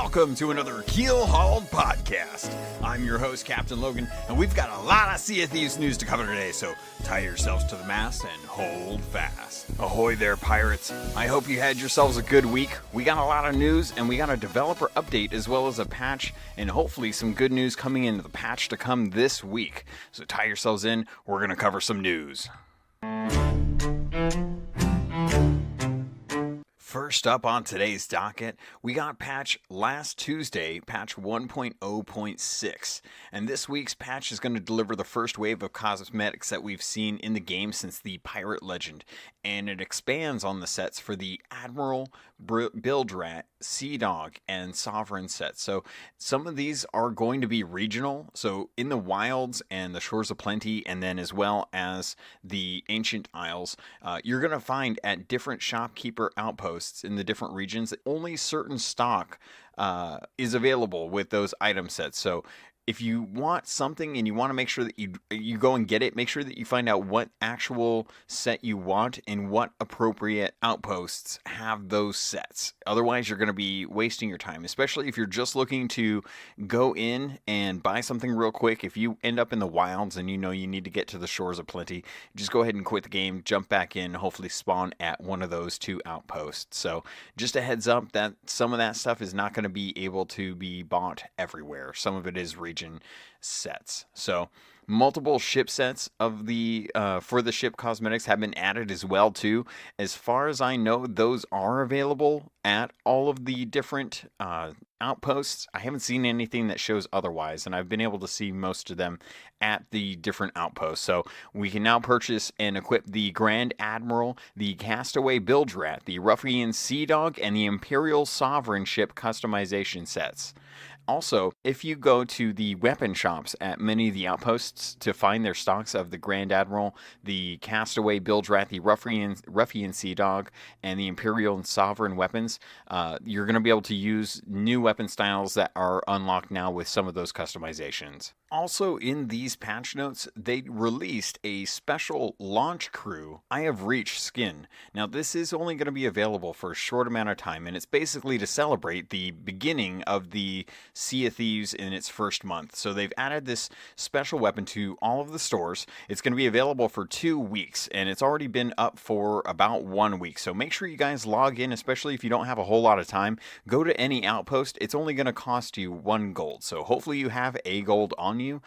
Welcome to another Keelhauled podcast. I'm your host, Captain Logun, and we've got a lot of Sea of Thieves news to cover today, so tie yourselves to the mast and hold fast. Ahoy there, pirates. I hope you had yourselves a good week. We got a lot of news, and we got a developer update as well as a patch, and hopefully some good news coming into the patch to come this week. So tie yourselves in, we're going to cover some news. First up on today's docket, we got patch last Tuesday, patch 1.0.6, and this week's patch is going to deliver the first wave of cosmetics that we've seen in the game since the Pirate Legend, and it expands on the sets for the Admiral, Bilge Rat, Sea Dog, and Sovereign sets. So some of these are going to be regional, so in the wilds and the shores of plenty, and then as well as the ancient isles, you're going to find at different shopkeeper outposts in the different regions that only certain stock is available with those item sets. So if you want something and you want to make sure that you go and get it, make sure that you find out what actual set you want and what appropriate outposts have those sets. Otherwise, you're going to be wasting your time, especially if you're just looking to go in and buy something real quick. If you end up in the wilds and you know you need to get to the shores of plenty, just go ahead and quit the game, jump back in, hopefully spawn at one of those two outposts. So just a heads up that some of that stuff is not going to be able to be bought everywhere. Some of it is region sets. So multiple ship sets of the for the ship cosmetics have been added as well too. As far as I know, those are available at all of the different outposts. I haven't seen anything that shows otherwise, and I've been able to see most of them at the different outposts. So we can now purchase and equip the Grand Admiral, the Castaway Bilge Rat, the Ruffian Sea Dog, and the Imperial Sovereign ship customization sets. Also, if you go to the weapon shops at many of the outposts to find their stocks of the Grand Admiral, the Castaway Bilge Rat, the Ruffian Sea Dog, and the Imperial and Sovereign weapons, you're going to be able to use new weapon styles that are unlocked now with some of those customizations. Also, in these patch notes, they released a special launch crew I Have Reached skin. Now, this is only going to be available for a short amount of time, and it's basically to celebrate the beginning of the Sea of Thieves in its first month. So they've added this special weapon to all of the stores. It's going to be available for 2 weeks, and it's already been up for about 1 week. So make sure you guys log in, especially if you don't have a whole lot of time. Go to any outpost. It's only going to cost you 1 gold. So hopefully you have a gold on you.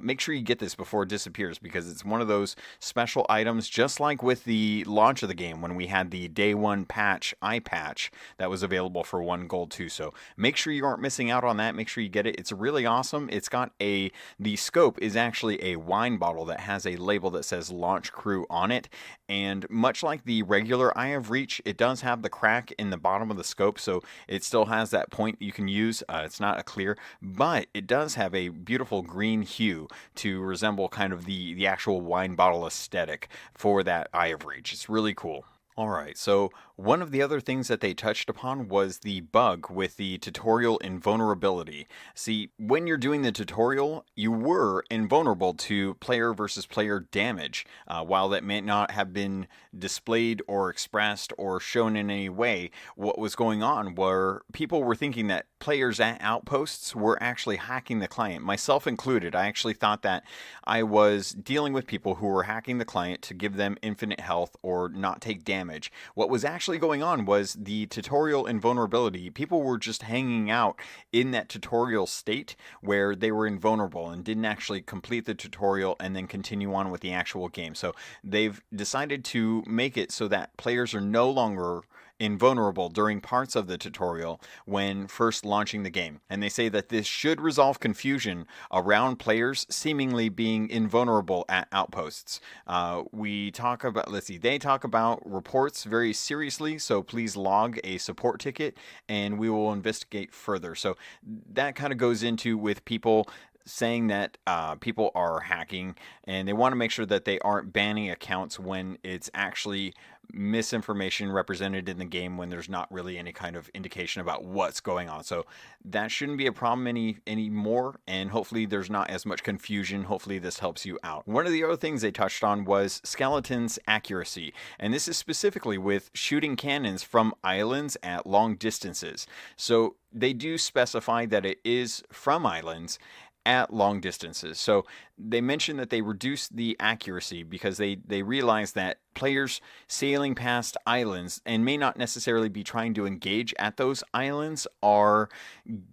Make sure you get this before it disappears, because it's one of those special items, just like with the launch of the game when we had the day 1 patch, eye patch, that was available for 1 gold too. So make sure you aren't missing out on that. Make sure you get it. It's really awesome. It's got the scope is actually a wine bottle that has a label that says launch crew on it. And much like the regular Eye of Reach, it does have the crack in the bottom of the scope, so it still has that point you can use. It's not a clear, but it does have a beautiful green hue to resemble kind of the actual wine bottle aesthetic for that Eye of Reach. It's really cool. Alright, so one of the other things that they touched upon was the bug with the tutorial invulnerability. See, when you're doing the tutorial, you were invulnerable to player versus player damage. While that may not have been displayed or expressed or shown in any way, what was going on were people were thinking that players at outposts were actually hacking the client, myself included. I actually thought that I was dealing with people who were hacking the client to give them infinite health or not take damage. What was actually going on was the tutorial invulnerability. People were just hanging out in that tutorial state where they were invulnerable and didn't actually complete the tutorial and then continue on with the actual game. So they've decided to make it so that players are no longer invulnerable during parts of the tutorial when first launching the game. And they say that this should resolve confusion around players seemingly being invulnerable at outposts. They talk about reports very seriously, so please log a support ticket and we will investigate further. So that kind of goes into with people saying that people are hacking, and they want to make sure that they aren't banning accounts when it's actually misinformation represented in the game when there's not really any kind of indication about what's going on. So that shouldn't be a problem anymore, and hopefully there's not as much confusion. Hopefully this helps you out. One of the other things they touched on was skeletons accuracy, and this is specifically with shooting cannons from islands at long distances. So they do specify that it is from islands at long distances. So they mentioned that they reduced the accuracy because they realized that players sailing past islands and may not necessarily be trying to engage at those islands are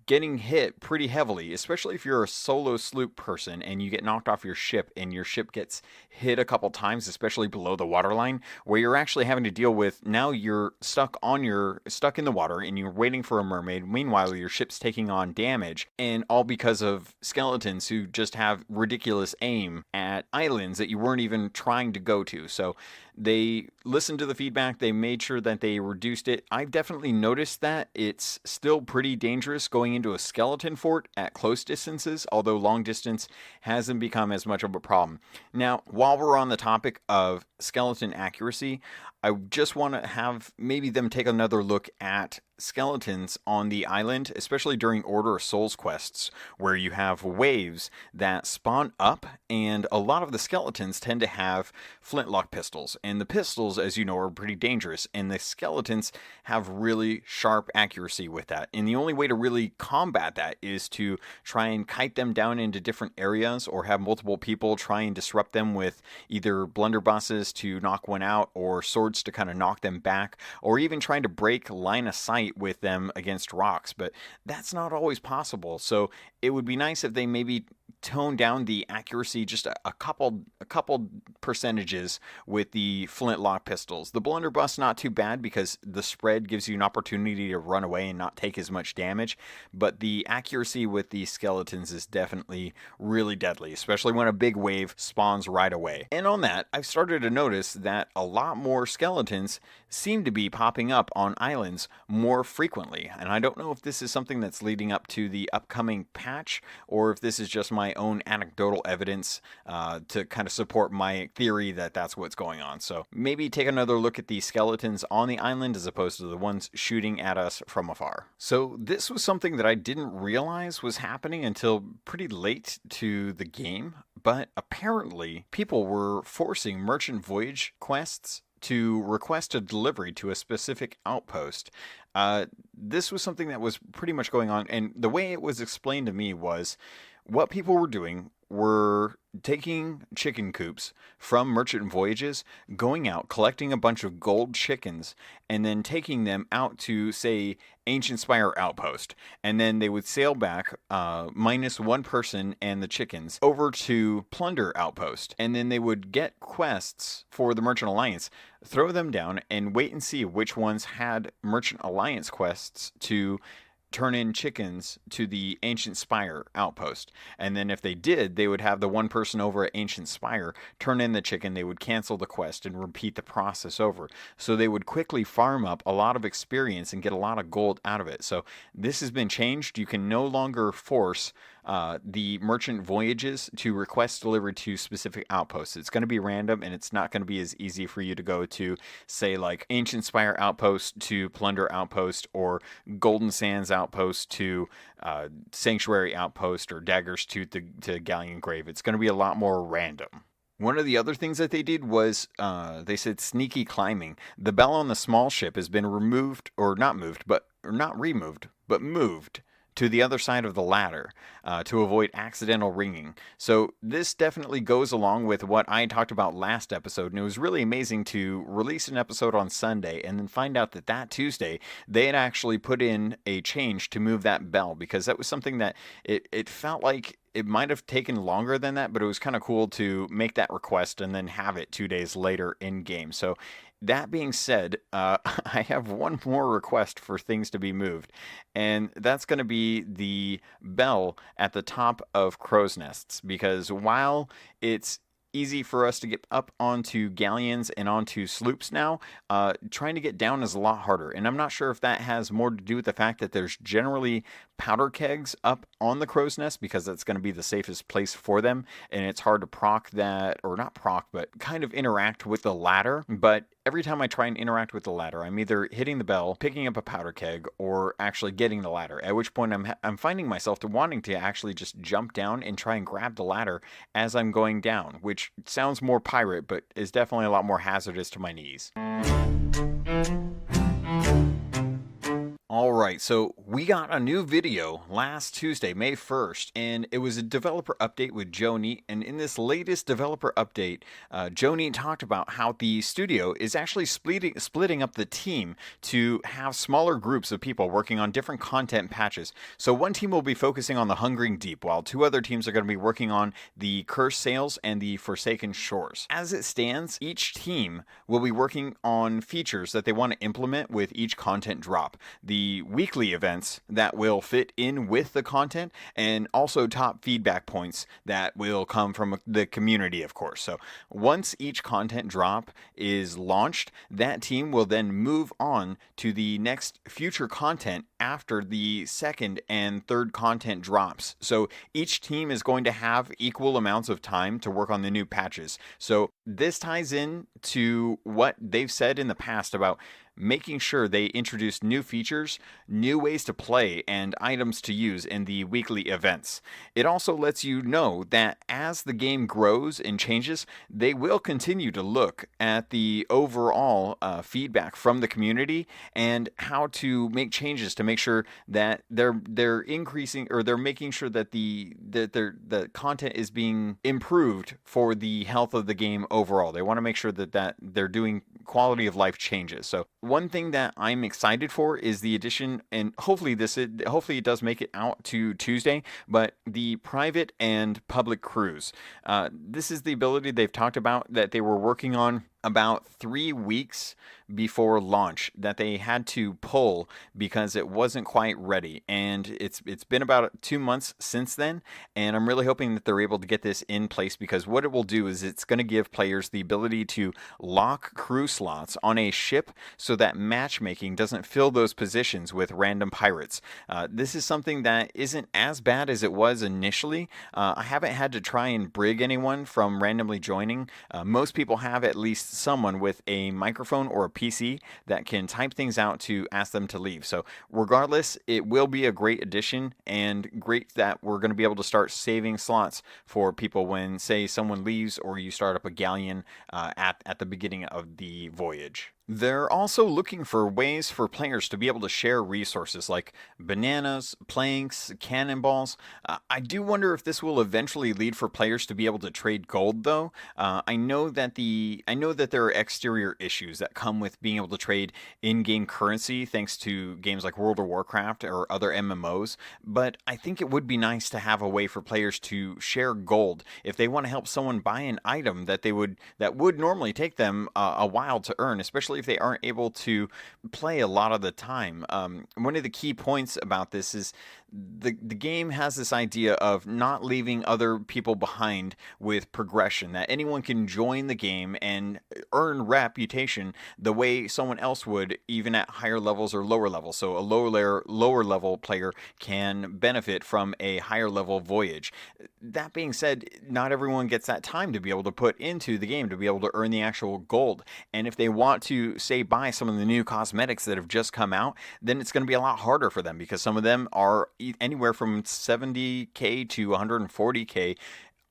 getting hit pretty heavily, especially if you're a solo sloop person and you get knocked off your ship and your ship gets hit a couple times, especially below the waterline, where you're actually having to deal with, now you're stuck in the water and you're waiting for a mermaid. Meanwhile, your ship's taking on damage, and all because of skeletons who just have ridiculous aim at islands that you weren't even trying to go to. So they listened to the feedback. They made sure that they reduced it. I've definitely noticed that it's still pretty dangerous going into a skeleton fort at close distances, although long distance hasn't become as much of a problem. Now, while we're on the topic of skeleton accuracy, I just want to have maybe them take another look at skeletons on the island, especially during Order of Souls quests, where you have waves that spawn up, and a lot of the skeletons tend to have flintlock pistols. And the pistols, as you know, are pretty dangerous, and the skeletons have really sharp accuracy with that. And the only way to really combat that is to try and kite them down into different areas, or have multiple people try and disrupt them with either blunderbusses to knock one out, or swords to kind of knock them back, or even trying to break line of sight with them against rocks. But that's not always possible. So it would be nice if they maybe tone down the accuracy just a couple percentages with the flintlock pistols. The blunderbuss, not too bad because the spread gives you an opportunity to run away and not take as much damage, but the accuracy with the skeletons is definitely really deadly, especially when a big wave spawns right away. And on that, I've started to notice that a lot more skeletons seem to be popping up on islands more frequently, and I don't know if this is something that's leading up to the upcoming patch, or if this is just my own anecdotal evidence to kind of support my theory that that's what's going on. So maybe take another look at the skeletons on the island as opposed to the ones shooting at us from afar. So this was something that I didn't realize was happening until pretty late to the game, but apparently people were forcing merchant voyage quests to request a delivery to a specific outpost. This was something that was pretty much going on, and the way it was explained to me was what people were doing were taking chicken coops from merchant voyages, going out, collecting a bunch of gold chickens, and then taking them out to, say, Ancient Spire Outpost. And then they would sail back, minus one person and the chickens, over to Plunder Outpost. And then they would get quests for the Merchant Alliance, throw them down, and wait and see which ones had Merchant Alliance quests to turn in chickens to the Ancient Spire Outpost. And then if they did, they would have the one person over at Ancient Spire turn in the chicken, they would cancel the quest and repeat the process over. So they would quickly farm up a lot of experience and get a lot of gold out of it. So this has been changed. You can no longer force the merchant voyages to request delivery to specific outposts. It's going to be random, and it's not going to be as easy for you to go to, say, like Ancient Spire Outpost to Plunder Outpost, or Golden Sands Outpost to Sanctuary Outpost, or Dagger's Tooth to Galleon Grave. It's going to be a lot more random. One of the other things that they did was, they said sneaky climbing. The bell on the small ship has been removed, or not moved, but or not removed, but moved to the other side of the ladder to avoid accidental ringing. So this definitely goes along with what I talked about last episode, and it was really amazing to release an episode on Sunday and then find out that that Tuesday they had actually put in a change to move that bell, because that was something that it felt like it might have taken longer than that, but it was kind of cool to make that request and then have it 2 days later in game. So that being said, I have one more request for things to be moved, and that's going to be the bell at the top of crow's nests, because while it's easy for us to get up onto galleons and onto sloops now, trying to get down is a lot harder. And I'm not sure if that has more to do with the fact that there's generally powder kegs up on the crow's nest, because that's going to be the safest place for them, and it's hard to proc that, or not proc, but kind of interact with the ladder. But every time I try and interact with the ladder, I'm either hitting the bell, picking up a powder keg, or actually getting the ladder, at which point I'm finding myself wanting to actually just jump down and try and grab the ladder as I'm going down, which sounds more pirate, but is definitely a lot more hazardous to my knees. Alright, so we got a new video last Tuesday, May 1st, and it was a developer update with Joe Neate, and in this latest developer update, Joe Neate talked about how the studio is actually splitting up the team to have smaller groups of people working on different content patches. So one team will be focusing on the Hungering Deep, while two other teams are going to be working on the Cursed Sails and the Forsaken Shores. As it stands, each team will be working on features that they want to implement with each content drop. The weekly events that will fit in with the content, and also top feedback points that will come from the community, of course. So once each content drop is launched, that team will then move on to the next future content after the second and third content drops. So each team is going to have equal amounts of time to work on the new patches. So this ties in to what they've said in the past about making sure they introduce new features, new ways to play, and items to use in the weekly events. It also lets you know that as the game grows and changes, they will continue to look at the overall feedback from the community and how to make changes to make sure that they're increasing, or they're making sure that the content is being improved for the health of the game overall. They want to make sure that they're doing quality of life changes. So one thing that I'm excited for is the addition, and hopefully it does make it out to Tuesday, but the private and public crews. This is the ability they've talked about that they were working on about 3 weeks before launch, that they had to pull because it wasn't quite ready, and it's been about 2 months since then, and I'm really hoping that they're able to get this in place, because what it will do is it's going to give players the ability to lock crew slots on a ship so that matchmaking doesn't fill those positions with random pirates. This is something that isn't as bad as it was initially. I haven't had to try and brig anyone from randomly joining. Most people have at least someone with a microphone or a PC that can type things out to ask them to leave. So regardless, it will be a great addition, and great that we're going to be able to start saving slots for people when, say, someone leaves or you start up a galleon at the beginning of the voyage. They're also looking for ways for players to be able to share resources like bananas, planks, cannonballs. I do wonder if this will eventually lead for players to be able to trade gold, though. I know that there are exterior issues that come with being able to trade in-game currency thanks to games like World of Warcraft or other MMOs, but I think it would be nice to have a way for players to share gold if they want to help someone buy an item that would normally take them a while to earn, especially if they aren't able to play a lot of the time. One of the key points about this is the game has this idea of not leaving other people behind with progression, that anyone can join the game and earn reputation the way someone else would, even at higher levels or lower levels. So a lower level player can benefit from a higher level voyage. That being said, not everyone gets that time to be able to put into the game to be able to earn the actual gold. And if they want to, say, buy some of the new cosmetics that have just come out, then it's going to be a lot harder for them, because some of them are anywhere from 70k to 140k.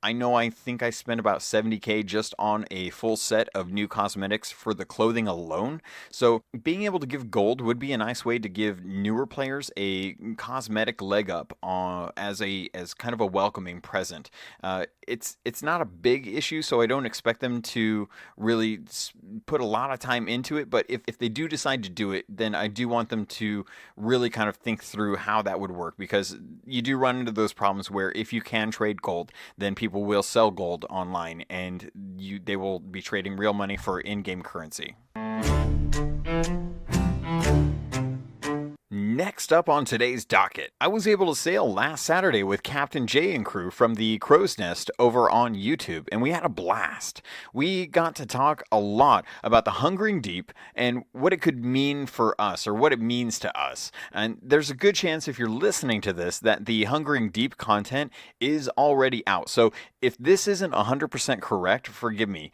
I think I spent about 70k just on a full set of new cosmetics for the clothing alone. So being able to give gold would be a nice way to give newer players a cosmetic leg up as kind of a welcoming present. It's not a big issue, so I don't expect them to really put a lot of time into it. But if they do decide to do it, then I do want them to really kind of think through how that would work, because you do run into those problems where if you can trade gold, then people will sell gold online, and they will be trading real money for in-game currency. Next up on today's docket, I was able to sail last Saturday with Captain Jay and crew from the Crow's Nest over on YouTube, and we had a blast. We got to talk a lot about the Hungering Deep and what it could mean for us, or what it means to us. And there's a good chance, if you're listening to this, that the Hungering Deep content is already out. So if this isn't 100% correct, forgive me.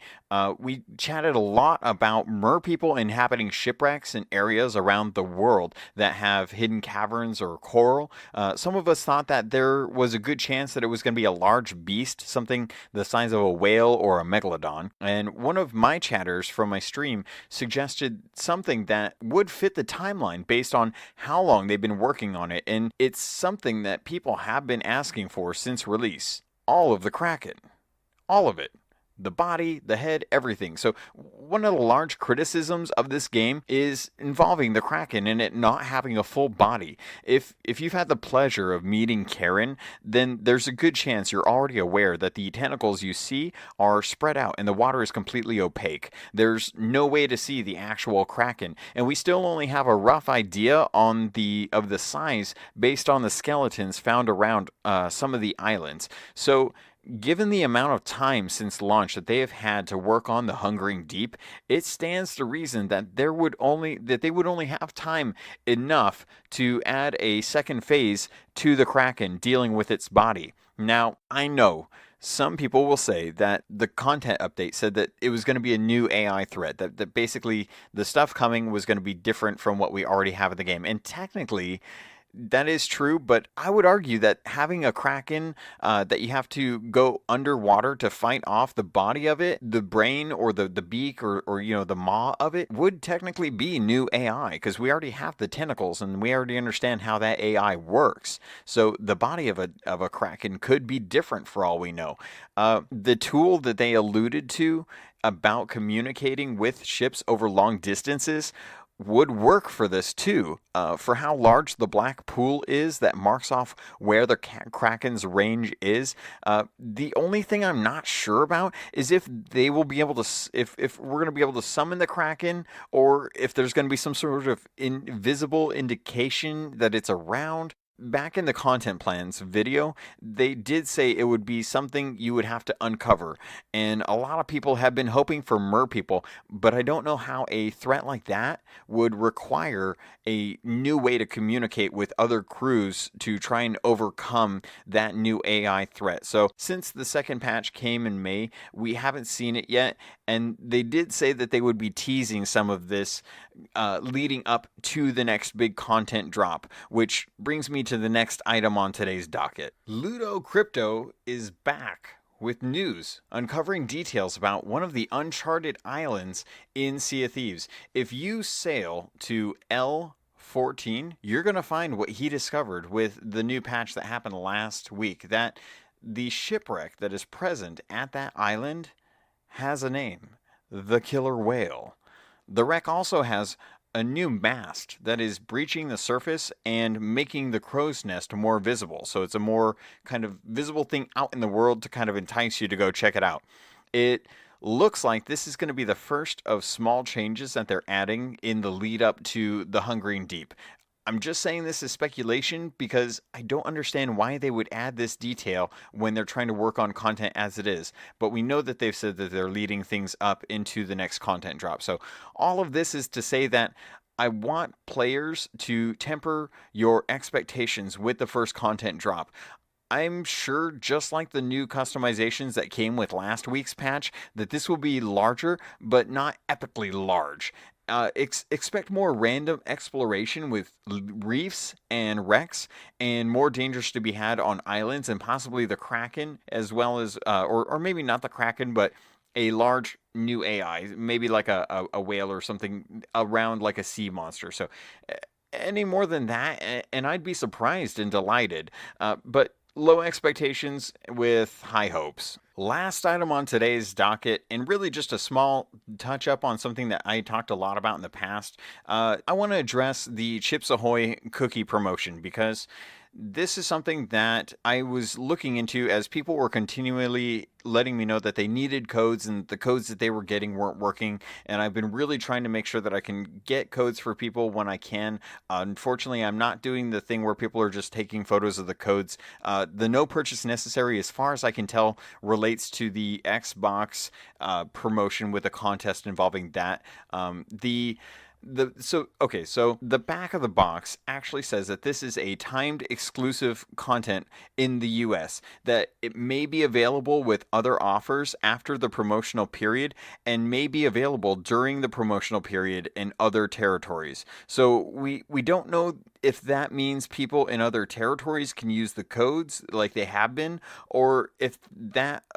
We chatted a lot about merpeople inhabiting shipwrecks in areas around the world that have hidden caverns or coral. Some of us thought that there was a good chance that it was going to be a large beast, something the size of a whale or a megalodon. And one of my chatters from my stream suggested something that would fit the timeline based on how long they've been working on it. And it's something that people have been asking for since release. All of the Kraken. All of it. The body, the head, everything. So one of the large criticisms of this game is involving the Kraken and it not having a full body. If you've had the pleasure of meeting Karen, then there's a good chance you're already aware that the tentacles you see are spread out and the water is completely opaque. There's no way to see the actual Kraken, and we still only have a rough idea of the size based on the skeletons found around some of the islands. So given the amount of time since launch that they have had to work on the Hungering Deep, it stands to reason that they would only have time enough to add a second phase to the Kraken dealing with its body. Now, I know some people will say that the content update said that it was going to be a new AI threat, that basically the stuff coming was going to be different from what we already have in the game. And technically, that is true, but I would argue that having a Kraken that you have to go underwater to fight off the body of it, the brain or the beak or the maw of it, would technically be new AI, because we already have the tentacles and we already understand how that AI works. So the body of a Kraken could be different for all we know. The tool that they alluded to about communicating with ships over long distances would work for this too. For how large the black pool is that marks off where the Kraken's range is. The only thing I'm not sure about is if they will be able to, if we're going to be able to summon the Kraken, or if there's going to be some sort of invisible indication that it's around. Back in the content plans video, they did say it would be something you would have to uncover, and a lot of people have been hoping for merpeople, but I don't know how a threat like that would require a new way to communicate with other crews to try and overcome that new AI threat. So since the second patch came in May, we haven't seen it yet, and they did say that they would be teasing some of this leading up to the next big content drop, which brings me to the next item on today's docket. Ludo Crypto is back with news uncovering details about one of the uncharted islands in Sea of Thieves. If you sail to L14, you're going to find what he discovered with the new patch that happened last week, that the shipwreck that is present at that island has a name: the Killer Whale. The wreck also has a new mast that is breaching the surface and making the crow's nest more visible. So it's a more kind of visible thing out in the world to kind of entice you to go check it out. It looks like this is going to be the first of small changes that they're adding in the lead up to the Hungering Deep. I'm just saying this is speculation because I don't understand why they would add this detail when they're trying to work on content as it is. But we know that they've said that they're leading things up into the next content drop. So all of this is to say that I want players to temper your expectations with the first content drop. I'm sure, just like the new customizations that came with last week's patch, that this will be larger, but not epically large. Expect more random exploration with reefs and wrecks, and more dangers to be had on islands, and possibly the Kraken, as well as, or maybe not the Kraken, but a large new AI, maybe like a whale or something around like a sea monster. So any more than that, and I'd be surprised and delighted. But low expectations with high hopes. Last item on today's docket, and really just a small touch up on something that I talked a lot about in the past. I want to address the Chips Ahoy cookie promotion, because this is something that I was looking into as people were continually letting me know that they needed codes and the codes that they were getting weren't working. And I've been really trying to make sure that I can get codes for people when I can. Unfortunately, I'm not doing the thing where people are just taking photos of the codes. The no purchase necessary, as far as I can tell, relates to the Xbox promotion with a contest involving that. The So the back of the box actually says that this is a timed exclusive content in the US, that it may be available with other offers after the promotional period and may be available during the promotional period in other territories. So we don't know if that means people in other territories can use the codes like they have been, or if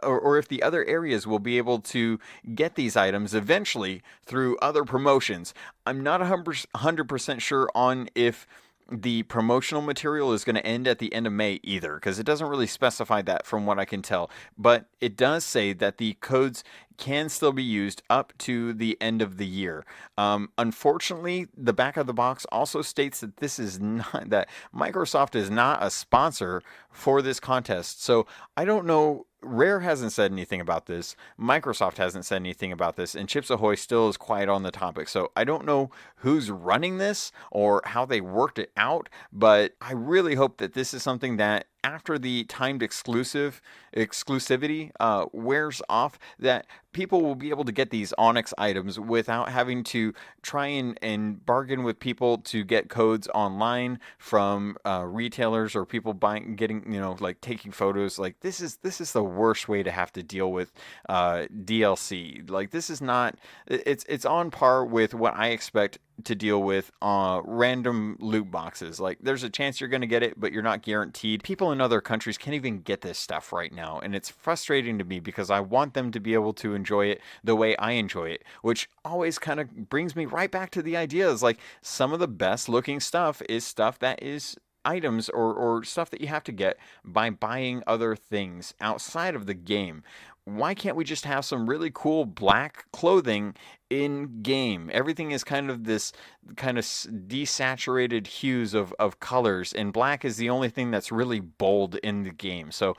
or if the other areas will be able to get these items eventually through other promotions. I'm not 100% sure on if the promotional material is going to end at the end of May either, because it doesn't really specify that from what I can tell. But it does say that the codes can still be used up to the end of the year. Unfortunately, the back of the box also states that this is not, that Microsoft is not a sponsor for this contest. So I don't know. Rare hasn't said anything about this. Microsoft hasn't said anything about this, and Chips Ahoy still is quiet on the topic. So I don't know who's running this or how they worked it out, but I really hope that this is something that after the timed exclusivity wears off, that people will be able to get these Onyx items without having to try and bargain with people to get codes online from retailers or people getting, like taking photos. Like this is the worst way to have to deal with DLC. Like this is not, it's on par with what I expect to deal with random loot boxes. Like there's a chance you're going to get it, but you're not guaranteed. People in other countries can't even get this stuff right now, and it's frustrating to me because I want them to be able to enjoy it the way I enjoy it, which always kind of brings me right back to the ideas. Like some of the best looking stuff is stuff that is items or stuff that you have to get by buying other things outside of the game. Why can't we just have some really cool black clothing in game? Everything is kind of this kind of desaturated hues of colors, and black is the only thing that's really bold in the game. So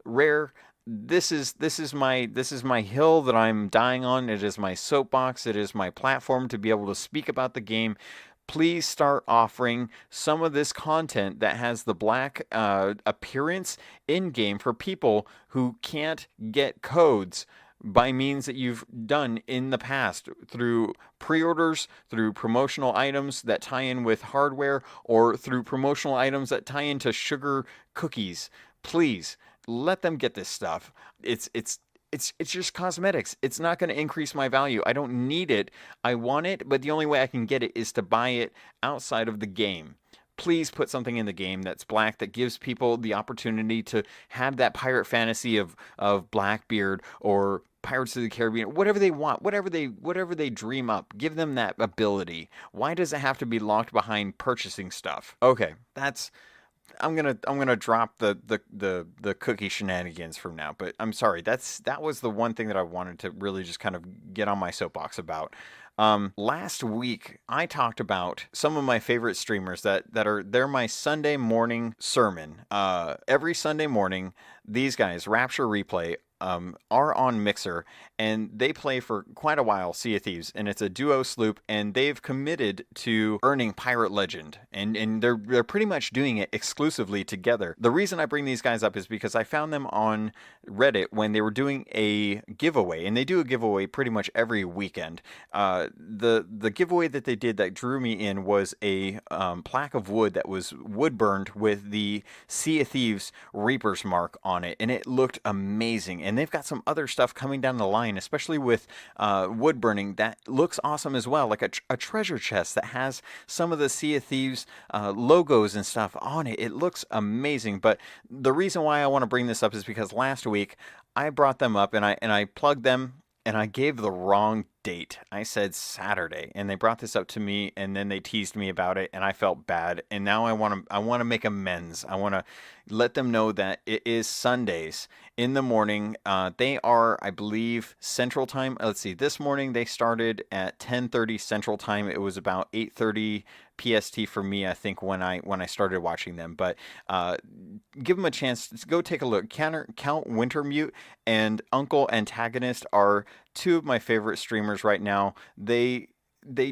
Rare, this is my hill that I'm dying on. It is my soapbox. It is my platform to be able to speak about the game. Please start offering some of this content that has the black appearance in game for people who can't get codes by means that you've done in the past through pre-orders, through promotional items that tie in with hardware, or through promotional items that tie into sugar cookies. Please let them get this stuff. It's just cosmetics. It's not going to increase my value. I don't need it. I want it, but the only way I can get it is to buy it outside of the game. Please put something in the game that's black, that gives people the opportunity to have that pirate fantasy of Blackbeard or Pirates of the Caribbean, whatever they want, whatever they dream up. Give them that ability. Why does it have to be locked behind purchasing stuff? Okay, I'm gonna drop the cookie shenanigans from now, but I'm sorry. That was the one thing that I wanted to really just kind of get on my soapbox about. Last week I talked about some of my favorite streamers they're my Sunday morning sermon. Every Sunday morning, these guys, Rapture Replay, are on Mixer, and they play for quite a while, Sea of Thieves, and it's a duo sloop, and they've committed to earning Pirate Legend, and they're pretty much doing it exclusively together. The reason I bring these guys up is because I found them on Reddit when they were doing a giveaway, and they do a giveaway pretty much every weekend. The giveaway that they did that drew me in was a plaque of wood that was wood burned with the Sea of Thieves Reaper's mark on it, and it looked amazing. And they've got some other stuff coming down the line, especially with wood burning, that looks awesome as well, like a treasure chest that has some of the Sea of Thieves logos and stuff on it. It looks amazing. But the reason why I want to bring this up is because last week I brought them up and I plugged them, and I gave the wrong date. I said Saturday, and they brought this up to me, and then they teased me about it, and I felt bad. And now I want to make amends. I want to let them know that it is Sundays in the morning. They are, I believe, Central Time. Let's see. This morning they started at 10:30 Central Time. It was about 8:30 PST for me, I think, when I started watching them. But give them a chance. Go take a look. Count Wintermute and Uncle Antagonist are two of my favorite streamers right now. They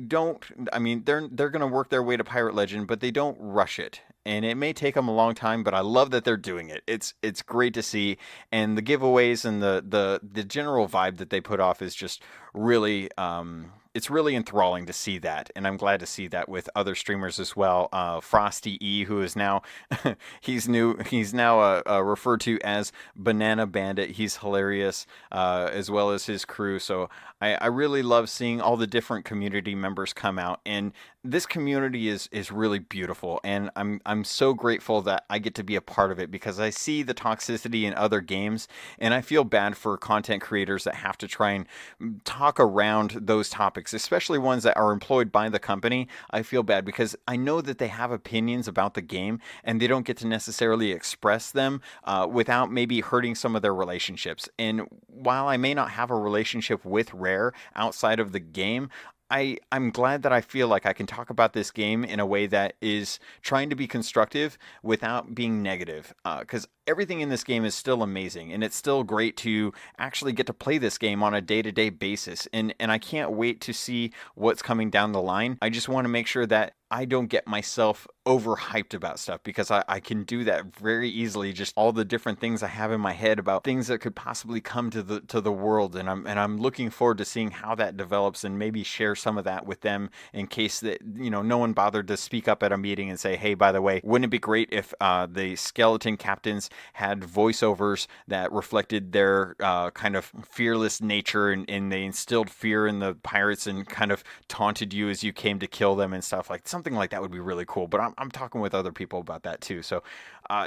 don't, I mean, they're going to work their way to Pirate Legend, but they don't rush it. and it may take them a long time, but I love that they're doing it. It's great to see, and the giveaways and the general vibe that they put off is just really it's really enthralling to see that, and I'm glad to see that with other streamers as well. Frosty E, who is now he's now referred to as Banana Bandit. He's hilarious, as well as his crew. So I really love seeing all the different community members come out, and this community is really beautiful, and I'm so grateful that I get to be a part of it, because I see the toxicity in other games, and I feel bad for content creators that have to try and talk around those topics, especially ones that are employed by the company. I feel bad because I know that they have opinions about the game, and they don't get to necessarily express them without maybe hurting some of their relationships. And while I may not have a relationship with Rare outside of the game, I'm glad that I feel like I can talk about this game in a way that is trying to be constructive without being negative, because everything in this game is still amazing, and it's still great to actually get to play this game on a day-to-day basis, and I can't wait to see what's coming down the line. I just want to make sure that I don't get myself overhyped about stuff, because I can do that very easily. Just all the different things I have in my head about things that could possibly come to the world, and I'm looking forward to seeing how that develops, and maybe share some of that with them in case that no one bothered to speak up at a meeting and say, hey, by the way, wouldn't it be great if the skeleton captains had voiceovers that reflected their kind of fearless nature, and they instilled fear in the pirates and kind of taunted you as you came to kill them and stuff. Like something like that would be really cool, but I'm talking with other people about that too. So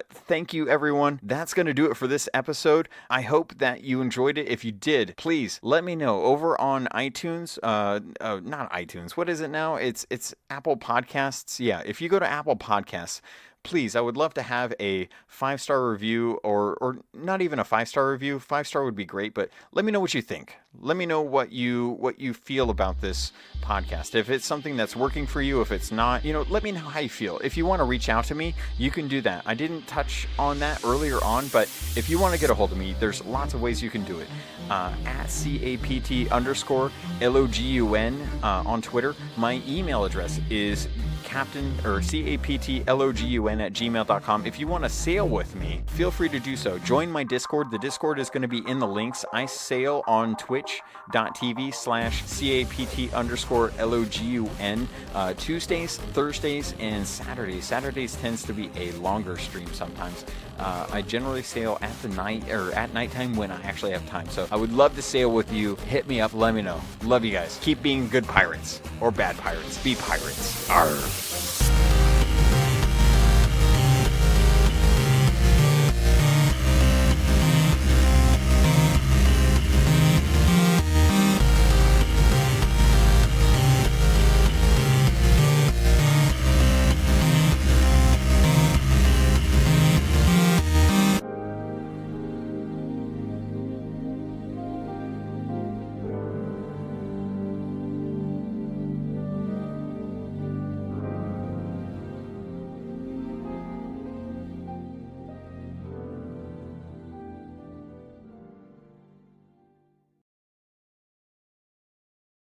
thank you, everyone. That's going to do it for this episode. I hope that you enjoyed it. If you did, please let me know over on iTunes. Not iTunes. What is it now? It's Apple Podcasts. Yeah, if you go to Apple Podcasts, please, I would love to have a 5-star review, or not even a 5-star review. 5-star would be great, but let me know what you think. Let me know what you feel about this podcast. If it's something that's working for you, if it's not, let me know how you feel. If you want to reach out to me, you can do that. I didn't touch on that earlier on, but if you want to get a hold of me, there's lots of ways you can do it. At CAPT_LOGUN on Twitter. My email address is CAPTLOGUN@gmail.com. If you want to sail with me, feel free to do so. Join my Discord. The Discord is going to be in the links. I sail on twitch.tv/CAPT_LOGUN Tuesdays, Thursdays, and Saturdays. Saturdays tends to be a longer stream sometimes. I generally sail at nighttime when I actually have time. So I would love to sail with you. Hit me up. Let me know. Love you guys. Keep being good pirates or bad pirates. Be pirates. Arr.